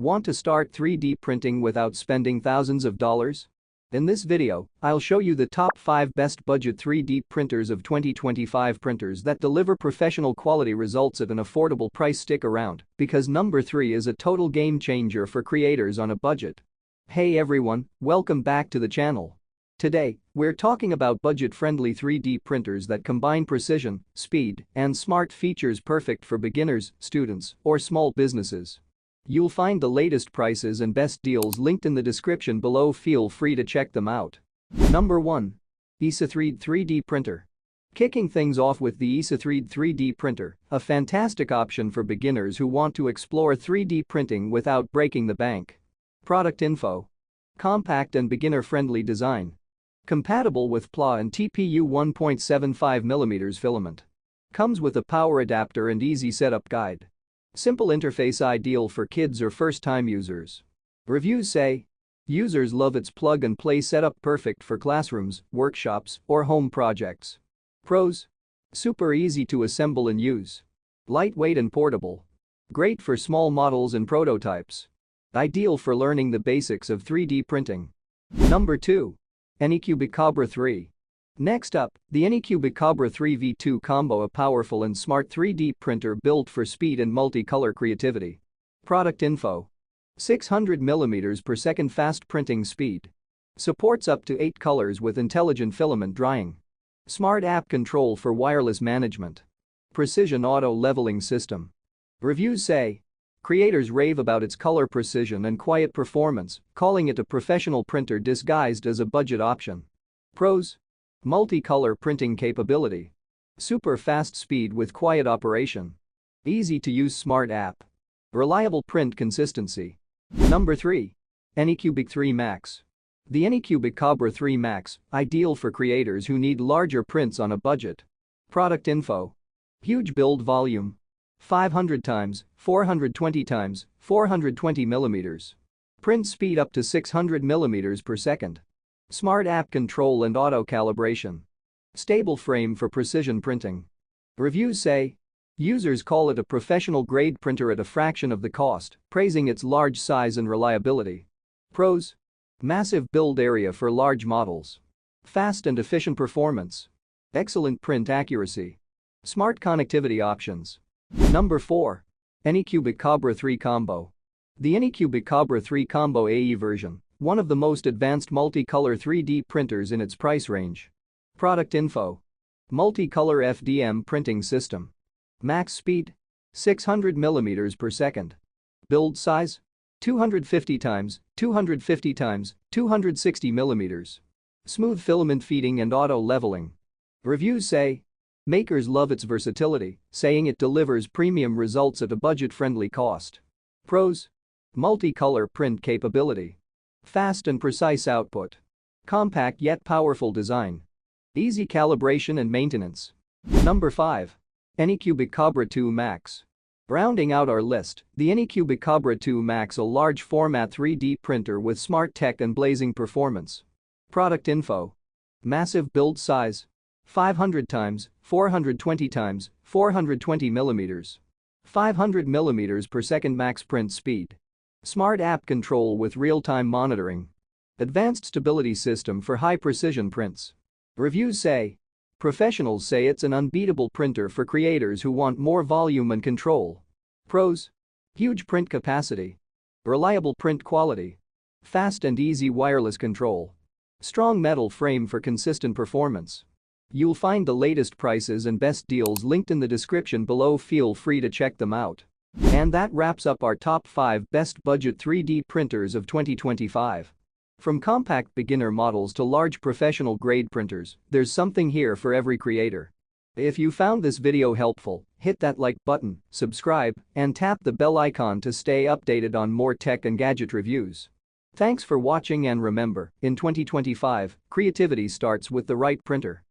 Want to start 3D printing without spending thousands of dollars? In this video, I'll show you the top 5 best budget 3D printers of 2025 printers that deliver professional quality results at an affordable price. Stick around, because number 3 is a total game changer for creators on a budget. Hey everyone, welcome back to the channel. Today, we're talking about budget-friendly 3D printers that combine precision, speed, and smart features perfect for beginners, students, or small businesses. You'll find the latest prices and best deals linked in the description below. Feel free to check them out. Number 1. EasyThreed 3D Printer. Kicking things off with the EasyThreed 3D printer, a fantastic option for beginners who want to explore 3D printing without breaking the bank. Product info. Compact and beginner-friendly design. Compatible with PLA and TPU 1.75mm filament. Comes with a power adapter and easy setup guide. Simple interface, ideal for kids or first-time users. Reviews say users love its plug-and-play setup, perfect for classrooms, workshops, or home projects. Pros: super easy to assemble and use. Lightweight and portable. Great for small models and prototypes. Ideal for learning the basics of 3D printing. Number 2. ANYCUBIC Kobra 3. Next up, the ANYCUBIC Kobra 3 V2 Combo, a powerful and smart 3D printer built for speed and multicolor creativity. Product info. 600mm per second fast printing speed. Supports up to 8 colors with intelligent filament drying. Smart app control for wireless management. Precision auto leveling system. Reviews say creators rave about its color precision and quiet performance, calling it a professional printer disguised as a budget option. Pros: multicolor printing capability. Super fast speed with quiet operation. Easy to use smart app. Reliable print consistency. Number 3. ANYCUBIC 3 Max. The ANYCUBIC Kobra 3 Max, ideal for creators who need larger prints on a budget. Product info. Huge build volume. 500 x 420 x 420 mm. Print speed up to 600 mm per second. Smart app control and auto calibration. Stable frame for precision printing. Reviews say users call it a professional grade printer at a fraction of the cost, praising its large size and reliability. Pros: massive build area for large models. Fast and efficient performance. Excellent print accuracy. Smart connectivity options. Number 4. ANYCUBIC Kobra 3 Combo. The ANYCUBIC Kobra 3 Combo AE version, one of the most advanced multicolor 3D printers in its price range. Product info. Multicolor FDM printing system. Max speed: 600mm per second. Build size: 250 x 250 x 260mm. Smooth filament feeding and auto leveling. Reviews say makers love its versatility, saying it delivers premium results at a budget-friendly cost. Pros: multicolor print capability. Fast and precise output. Compact yet powerful design. Easy calibration and maintenance. Number 5. ANYCUBIC Kobra 2 Max. Rounding out our list, the ANYCUBIC Kobra 2 Max, a large format 3D printer with smart tech and blazing performance. Product info. Massive build size: 500 x 420 x 420 mm. 500 mm per second max print speed. Smart app control with real-time monitoring. Advanced stability system for high-precision prints. Reviews say professionals say it's an unbeatable printer for creators who want more volume and control. Pros: huge print capacity. Reliable print quality. Fast and easy wireless control. Strong metal frame for consistent performance. You'll find the latest prices and best deals linked in the description below. Feel free to check them out. And that wraps up our top 5 best budget 3D printers of 2025. From compact beginner models to large professional grade printers, there's something here for every creator. If you found this video helpful, hit that like button, subscribe, and tap the bell icon to stay updated on more tech and gadget reviews. Thanks for watching, and remember, in 2025, creativity starts with the right printer.